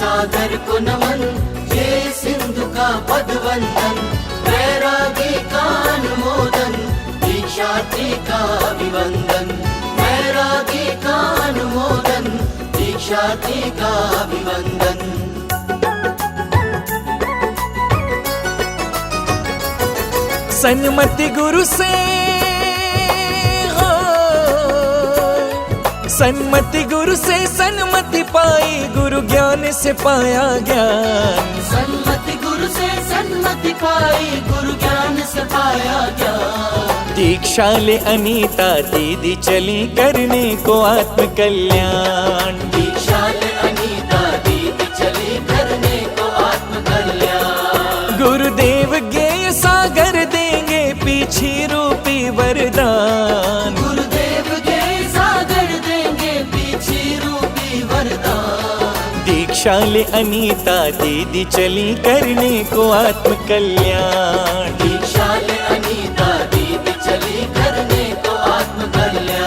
सागर को नमन, ये सिंधु का पदवंदन, वैरागी का अनुमोदन, दीक्षार्थी का अभिवंदन, वैरागी का अनुमोदन, दीक्षार्थी का अभिवंदन। सन्मति गुरु से हो, सन्मति गुरु से सन्मति पाई, गुरु ज्ञान से पाया ज्ञान। सन्मति गुरु से सन्मति पाई, गुरु ज्ञान से पाया ज्ञान। दीक्षा ले अनीता दीदी चली करने को आत्म कल्याण। दीक्षा ले अनीता दीदी चली करने को आत्म कल्याण। गुरुदेव ज्ञेय सागर देंगे पीछे रूपी वरदान। गुरुदेव ज्ञेय सागर देंगे पीछे रूपी वरदान। दीक्षा ले अनीता दीदी चली करने को आत्म कल्याण। दीक्षा ले अनीता दीदी चली करने को आत्म कल्याण।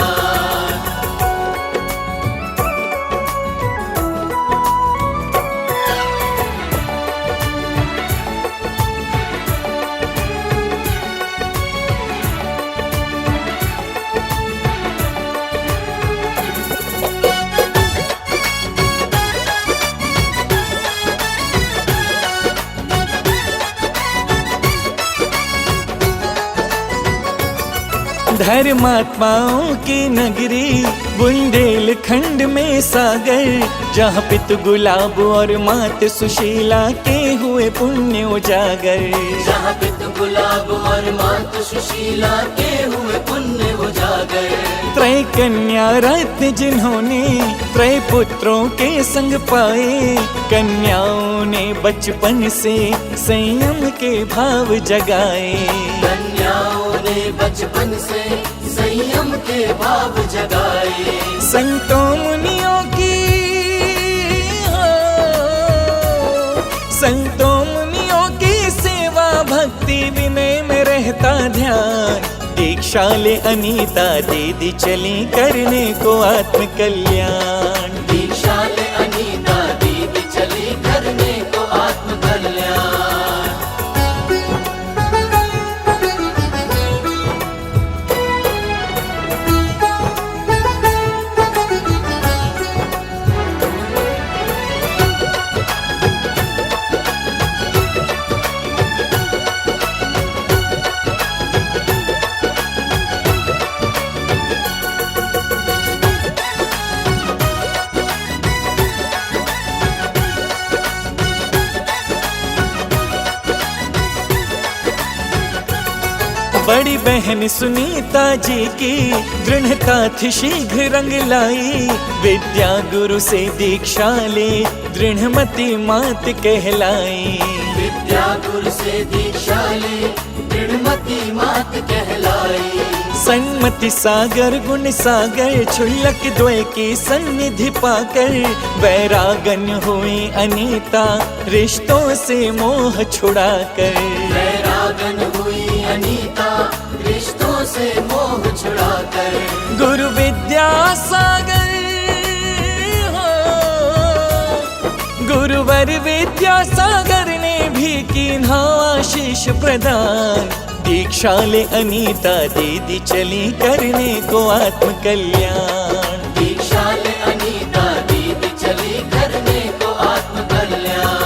धर्मात्माओं की नगरी बुंदेलखंड में सागर, जहाँ पितु गुलाब और मात सुशीला के हुए पुण्य उजागर। जहाँ पितु गुलाब और मात सुशीला के हुए पुण्य उजागर। त्रय कन्या रत्न जिन्होंने त्रय पुत्रों के संग पाए, कन्याओं ने बचपन से संयम के भाव जगाए। कन्याओं ने बचपन से संयम के भाव जगाए। संतों मुनियों की हो, संतों मुनियों की सेवा भक्ति विनय में रहता ध्यान। दीक्षा ले अनीता दीदी चली करने को आत्म कल्याण। दीक्षा ले अनीता दीदी चली करने को आत्म कल्याण। बड़ी बहन सुनीता जी की दृढ़ता थी शीघ्र रंग लाई, विद्या गुरु से दीक्षा ले दृढ़मति मात कहलाई। विद्या गुरु से दीक्षा ले दृढ़मति मात कहलाई। सन्मति सागर गुण सागर क्षुल्लक द्वय की सन्निधि पाकर, वैरागन हुई अनीता रिश्तों से मोह छुड़ाकर। वैरागन हुई अनीता रिश्तों से मोह छुड़ाकर। गुरु विद्या सागर हो, गुरुवर विद्या सागर ने भी कीन्हा आशीष प्रदान। दीक्षा ले अनीता दीदी चली करने को आत्म कल्याण। दीक्षा ले अनीता दीदी चली करने को आत्म कल्याण।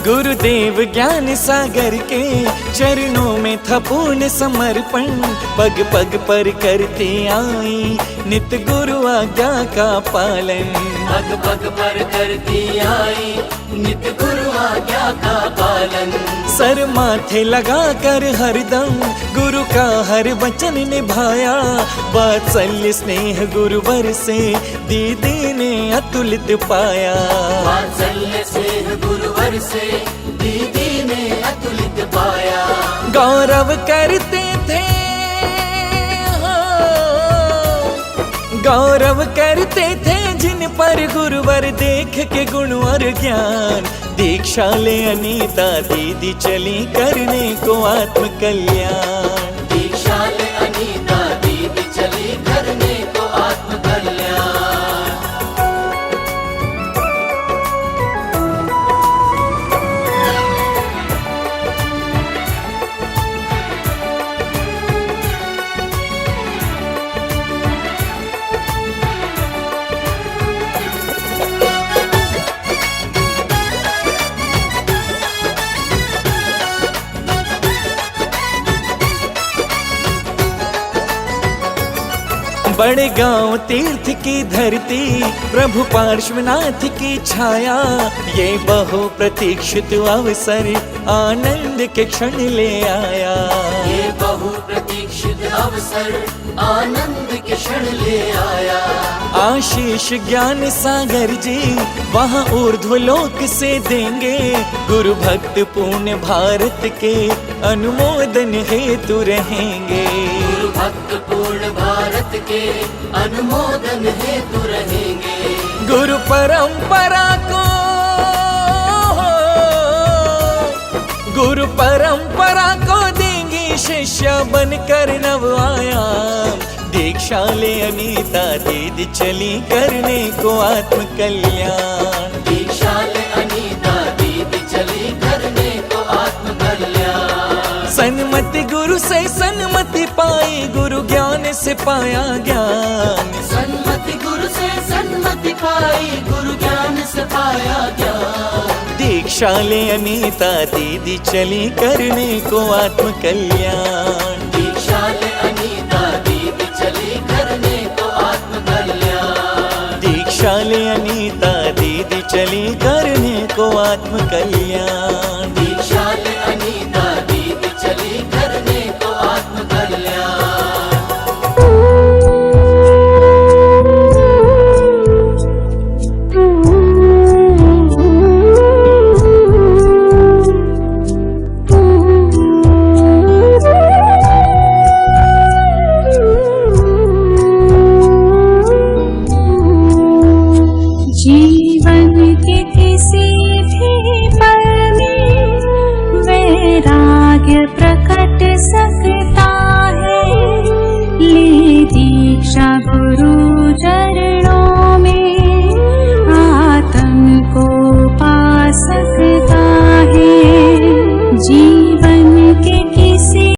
गुरुदेव ज्ञान सागर के चरणों में था पूर्ण समर्पण, पग पग पर करते आई नित गुरु आज्ञा का पालन। पग पग पर करती आई नित गुरु आज्ञा का पालन। सर माथे लगा कर हरदम गुरु का हर वचन निभाया, वात्सल्य स्नेह गुरुवर से दीदी ने अतुलित पाया। वात्सल्य स्नेह गुरुवर से दीदी ने अतुलित पाया। गौरव करते थे हो, गौरव करते थे जिन पर गुरुवर देख के गुण और ज्ञान। दीक्षा ले अनीता दीदी चली करने को आत्म कल्याण। दीक्षा ले अनीता दीदी चली करने को आत्म कल्याण। बड़े गांव तीर्थ की धरती प्रभु पार्श्वनाथ की छाया। ये बहु प्रतीक्षित अवसर आनंद के क्षण ले आया। ये बहु प्रतीक्षित अवसर आनंद के क्षण ले आया। आशीष ज्ञान सागर जी वहाँ ऊर्ध्वलोक से देंगे। गुरु भक्त पूर्ण भारत के अनुमोदन हेतु रहेंगे। गुरु भक्त पूर्ण भारत के अनुमोदन हेतु रहेंगे। गुरु परंपरा को देंगी शिष्य बनकर नव आयाम। दीक्षा ले अनीता दीदी चली करने को आत्म कल्याण। दीक्षा ले अनीता दीदी चली करने को आत्म कल्याण। सन्मति गुरु से सन्मति पाई गुरु ज्ञान से पाया ज्ञान। सन्मति गुरु से सन्मति पाई गुरु ज्ञान से पाया ज्ञान। दीक्षा ले अनीता दीदी चली करने को आत्म कल्याण। दीक्षा ले अनीता दीदी चली करने को आत्म कल्याण। दीक्षा ले अनीता दीदी चली करने को आत्म कल्याण। दीक्षा ले अनीता दीदी चली करने को आत्म कल्याण। जीवन के किसी भी पल में वैराग्य प्रकट सकता है। ले दीक्षा